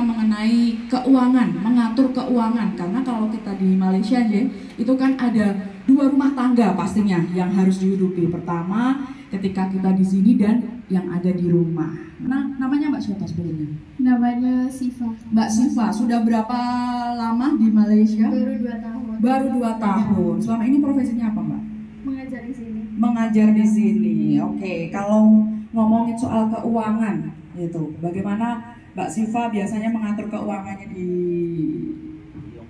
mengenai keuangan, mengatur keuangan. Karena kalau kita di Malaysia aja, itu kan ada 2 rumah tangga pastinya yang harus dihidupi. Pertama, ketika kita di sini dan yang ada di rumah. Nah, namanya Mbak siapa sebelumnya? Namanya Siva. Mbak Siva, sudah berapa lama di Malaysia? Baru 2 tahun. Baru 2 tahun. Selama ini profesinya apa, Mbak? Mengajar di sini. Mengajar di sini. Oke, kalau ngomongin soal keuangan, gitu. Bagaimana Mbak Siva biasanya mengatur keuangannya di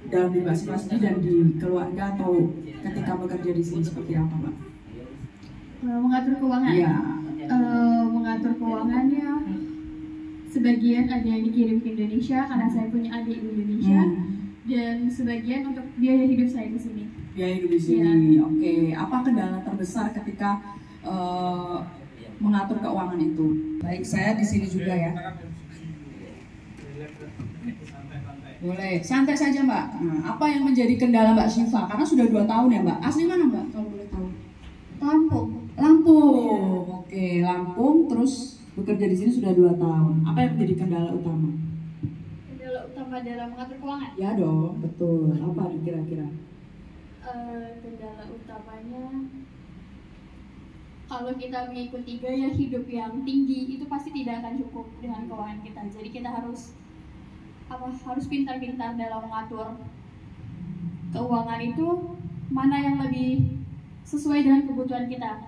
dalam diri Mbak Siva sendiri dan di keluarga atau ketika bekerja di sini seperti apa, Mbak? Mengatur keuangan? Iya. Mengatur keuangannya sebagian ada yang dikirim ke Indonesia karena saya punya adik di Indonesia, dan sebagian untuk biaya hidup saya di sini. Biaya hidup di sini. Ya. Oke. Apa kendala terbesar ketika mengatur keuangan itu? Baik, saya di sini juga ya. Boleh, santai saja Mbak. Nah, apa yang menjadi kendala Mbak Siva? Karena sudah 2 tahun ya Mbak. Asli mana Mbak kalau boleh tahu? Lampung. Lampung. Oke, Lampung, terus bekerja di sini sudah 2 tahun. Apa yang menjadi kendala utama? Kendala utama dalam mengatur keuangan? Ya dong, betul. Apa nih kira-kira? Kendala utamanya kalau kita mengikuti gaya hidup yang tinggi itu pasti tidak akan cukup dengan keuangan kita. Jadi kita harus pintar-pintar dalam mengatur keuangan itu, mana yang lebih sesuai dengan kebutuhan kita.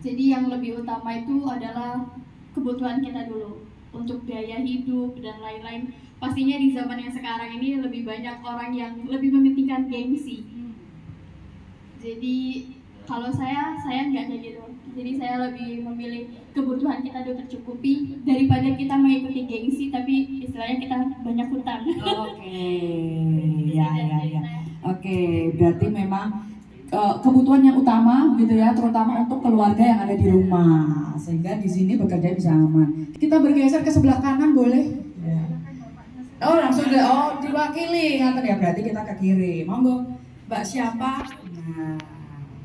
Jadi yang lebih utama itu adalah kebutuhan kita dulu untuk biaya hidup dan lain-lain. Pastinya di zaman yang sekarang ini lebih banyak orang yang lebih mementingkan gengsi. Jadi kalau saya nggak kayak gitu. Jadi saya lebih memilih kebutuhan kita udah tercukupi daripada kita mengikuti gengsi tapi istilahnya kita banyak hutang. Oke, ya. Oke, berarti memang kebutuhan yang utama gitu ya, terutama untuk keluarga yang ada di rumah, sehingga di sini bekerja bisa aman. Kita bergeser ke sebelah kanan boleh? Ya. Oh langsung diwakili nganter ya, berarti kita ke kiri. Monggo, Mbak siapa? Nah,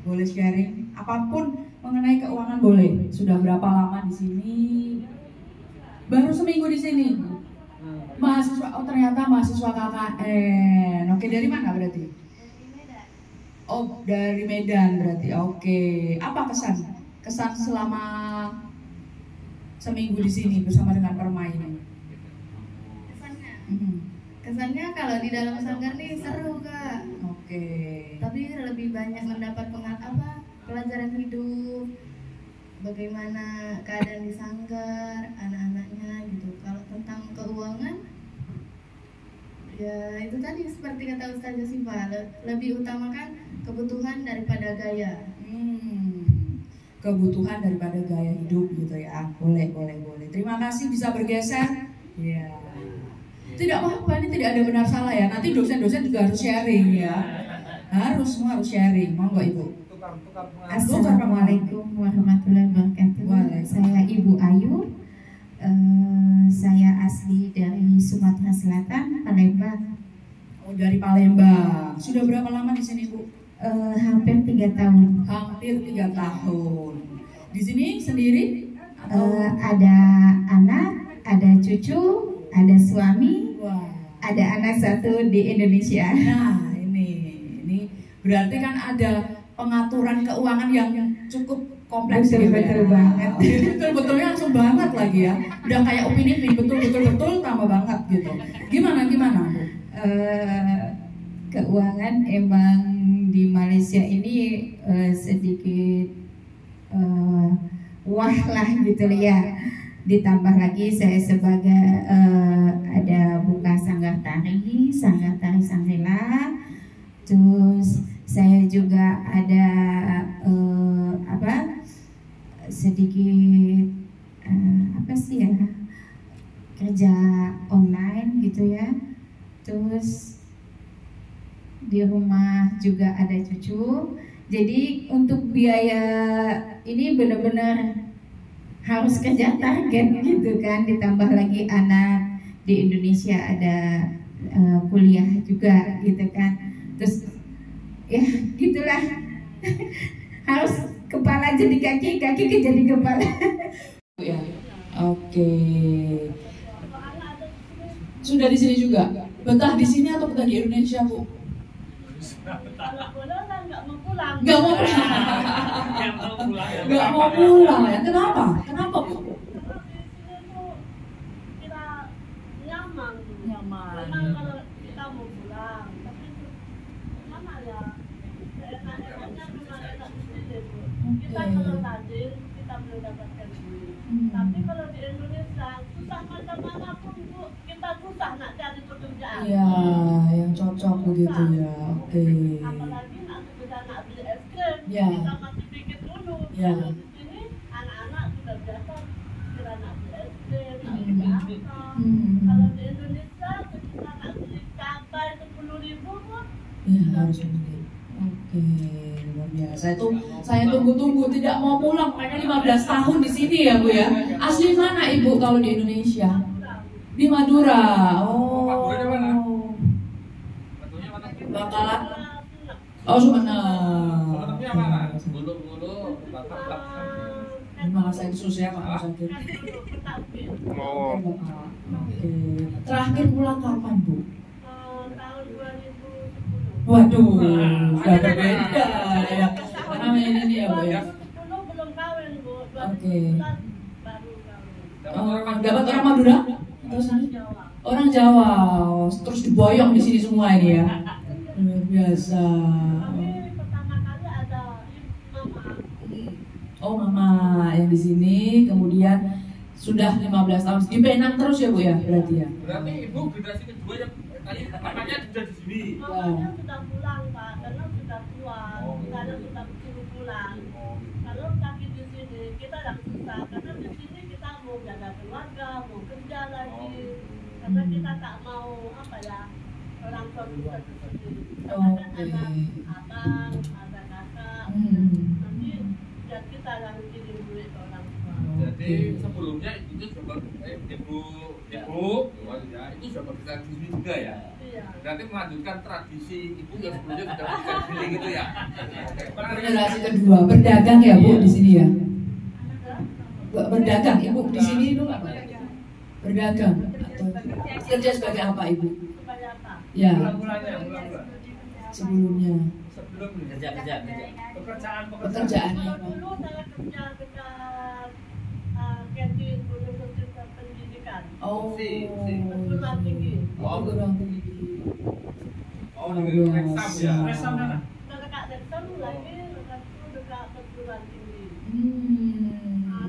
boleh sharing apapun mengenai keuangan boleh. Sudah berapa lama di sini? Baru seminggu di sini. Mahasiswa, oh ternyata mahasiswa KKN. Oke, dari mana berarti? Oh, dari Medan berarti. Oke. Apa kesan? Kesan selama seminggu di sini bersama dengan permainan? Kesannya kalau di dalam sanggar nih seru Kak. Oke. Tapi lebih banyak mendapat pelajaran hidup, bagaimana keadaan di sanggar, anak-anaknya gitu. Kalau tentang keuangan, ya itu tadi seperti kata Ustazah Siva, lebih utamakan kebutuhan daripada gaya. Kebutuhan daripada gaya hidup gitu ya. Boleh. Terima kasih, bisa bergeser. Ya. Tidak apa-apa, ini tidak ada benar salah ya. Nanti dosen-dosen juga harus sharing ya. Semua harus sharing. Monggo Ibu. Assalamualaikum warahmatullahi wabarakatuh. Saya Ibu Ayu. Saya asli dari Sumatera Selatan, Palembang. Oh, dari Palembang. Sudah berapa lama di sini, Bu? Hampir 3 tahun. Hampir 3 tahun. Di sini sendiri? Ada anak, ada cucu, ada suami, ada anak 1 di Indonesia. Nah, ini berarti kan ada pengaturan keuangan yang cukup kompleks. Betul banget. Betul-betulnya langsung banget lagi ya. Udah kayak opini betul tambah banget gitu. Gimana Bu? Keuangan emang di Malaysia ini sedikit wah lah gitu ya. Ditambah lagi saya sebagai ada buka sanggar tari Sangrila. Terus saya juga ada sedikit kerja online gitu ya. Terus di rumah juga ada cucu. Jadi untuk biaya ini benar-benar harus kerja target gitu kan. Ditambah lagi anak di Indonesia ada kuliah juga gitu kan. Terus ya gitulah. Harus kepala jadi kaki jadi kepala. Ya. Oke. Sudah Sudah di sini juga. Betah di sini atau betah di Indonesia, Bu? Kalau pulang kan nggak mau pulang. Nggak mau pulang. Nggak mau pulang ya. Kenapa? Kenapa, Bu? Karena di sini tuh kita nyaman. Nyaman. Memang kalau kita mau pulang, tapi mana ya? Enak-enaknya memang enak di sini, Bu. Kita kalau tadi kita belum dapatkan duit. Tapi kalau di Indonesia susah macam manapun, Bu, kita susah nak cari pekerjaan. Iya, yang cocok begitu ya. Oke. Apalagi nak sudah nak beli es krim, Ya. kita masih pikir dulu. Ya. Kalau di sini anak-anak sudah biasa kira nak beli es krim, nak beli apa. Kalau di Indonesia kita nak beli cabai 10.000 pun Iya, harus begitu. Oke, luar biasa. Itu saya tunggu-tunggu tidak mau pulang. Makanya 15 tahun di sini ya, Bu ya. Asli mana Ibu kalau di Indonesia? kurang. Di Madura. Oh. Maduranya mana? Bakalan. Enak. Oh, Sumenep. Sebenarnya mana? Bulu-bulu, batak-batak. Memang saya khusus ya, Pak Sakit. Kan dulu kita beli Oh. Oke. Terakhir pulang kapan, Bu? tahun 2010. Waduh, sudah berbeda ya. Karena ini ya, Bu ya. 2010 belum kawin, Bu. Oke. 2011 baru kawin. Oh, dapat orang Madura? Terus Orang Jawa. orang Jawa, terus diboyong di sini semua ini ya. Luar biasa. Kami pertama kali ada mama. Oh, Mama yang di sini, kemudian sudah 15 tahun di Penang terus ya, Bu ya, berarti ya. Berarti ibu generasi kedua yang tadi namanya sudah di sini. Mamanya sudah pulang, Pak, karena sudah tua, Oh. karena sudah disuruh pulang. Kalau kaki di sini kita yang susah, karena di sini kita mau jaga keluarga, mau kerja lagi, karena kita tak mau apa ya orang tua kita di sini. Karena kan ada abang, ada kakak, nanti ya kita yang kirim duit ke orang tua. Jadi sebelumnya itu sudah ibu ya itu sudah bekerja di sini juga ya. Iya. Berarti melanjutkan tradisi ibu yang sebelumnya sudah bekerja di sini gitu ya. Generasi kedua berdagang ya, Bu, di sini ya. Ada Berdagang, Ibu di sini itu apa? Berdagang atau kerja sebagai apa, Ibu? supaya apa? Ya, Bulan-bulannya, bulan-bulan. sebelumnya Sebelum pekerjaannya Kalau apa? dulu saya kerja dekat kantin Universitas Pendidikan. Oh, Perguruan tinggi. perguruan tinggi. Oh, di Rexam ya. Rexam mana? Dekat Rektor lagi, dekat itu dekat perguruan tinggi.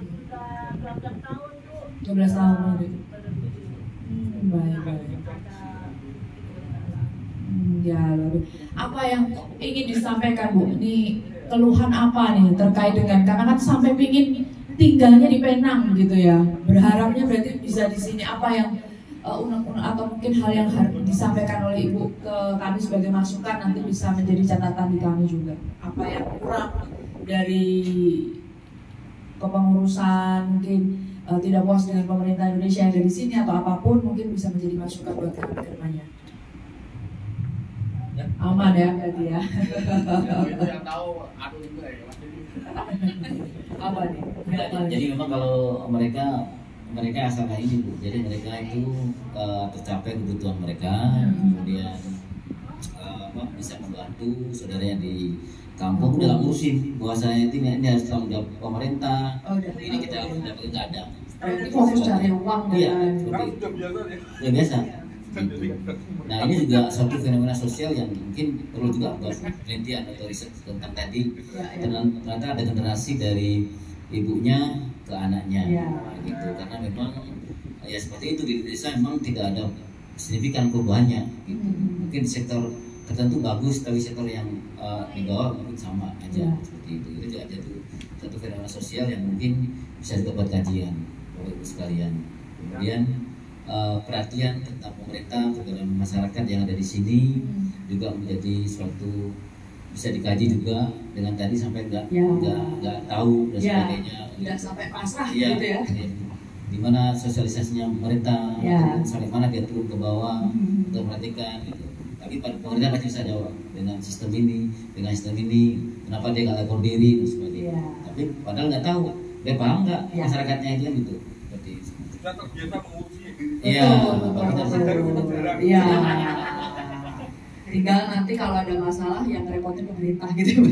Sudah 12 tahun tuh. 12 tahun itu. Baik, Baik, baik. Ya, lalu apa yang ingin disampaikan, Bu? Ini keluhan apa nih terkait dengan karena kan sampai pingin tinggalnya di Penang gitu ya. Berharapnya berarti bisa di sini. Apa yang unek-unek atau mungkin hal yang harus disampaikan oleh Ibu ke kami sebagai masukan nanti bisa menjadi catatan di kami juga. Apa yang kurang dari kepengurusan mungkin tidak puas dengan pemerintah Indonesia yang ada di sini atau apapun mungkin bisa menjadi masukan buat kami ke depannya. Aman ya berarti ya. Itu yang tahu aduh juga ya. Apa nih? Jadi memang kalau mereka asal kayak ini, Bu. Jadi mereka itu tercapai kebutuhan mereka, kemudian bisa membantu saudaranya di kampung udah ngurusin bahwasanya ini harus tanggung jawab pemerintah. Oh, udah. Ini kita harus dapat nggak ada. Berarti fokus cari uang Iya, ya. seperti Sudah biasa ya. udah biasa. Gitu. Nah ini juga suatu fenomena sosial yang mungkin perlu juga buat penelitian atau riset tentang tadi. Ternyata ada generasi dari ibunya ke anaknya, Ya. gitu. Karena memang ya seperti itu di desa memang tidak ada signifikan perubahannya. Gitu. Mungkin di sektor tertentu bagus, tapi sektor yang di bawah mungkin sama aja. Ya. Seperti itu. Itu juga ada tuh satu fenomena sosial yang mungkin bisa juga buat kajian oleh ibu sekalian. Kemudian perhatian tentang pemerintah kepada masyarakat yang ada di sini juga menjadi suatu bisa dikaji juga dengan tadi sampai nggak tahu dan Ya. sebagainya. Tidak sampai pasrah Iya, gitu ya. di mana sosialisasinya pemerintah Ya. sampai mana dia turun ke bawah untuk memperhatikan gitu. Tapi pemerintah pasti bisa jawab dengan sistem ini, kenapa dia nggak lapor diri dan sebagainya. Ya. Tapi padahal nggak tahu, dia paham nggak Ya. masyarakatnya itu kan gitu. Seperti itu. Sudah terbiasa mengurusi diri. Iya, Betul, Bapak kita betul. harus Iya. Tinggal nanti kalau ada masalah yang repotin pemerintah gitu.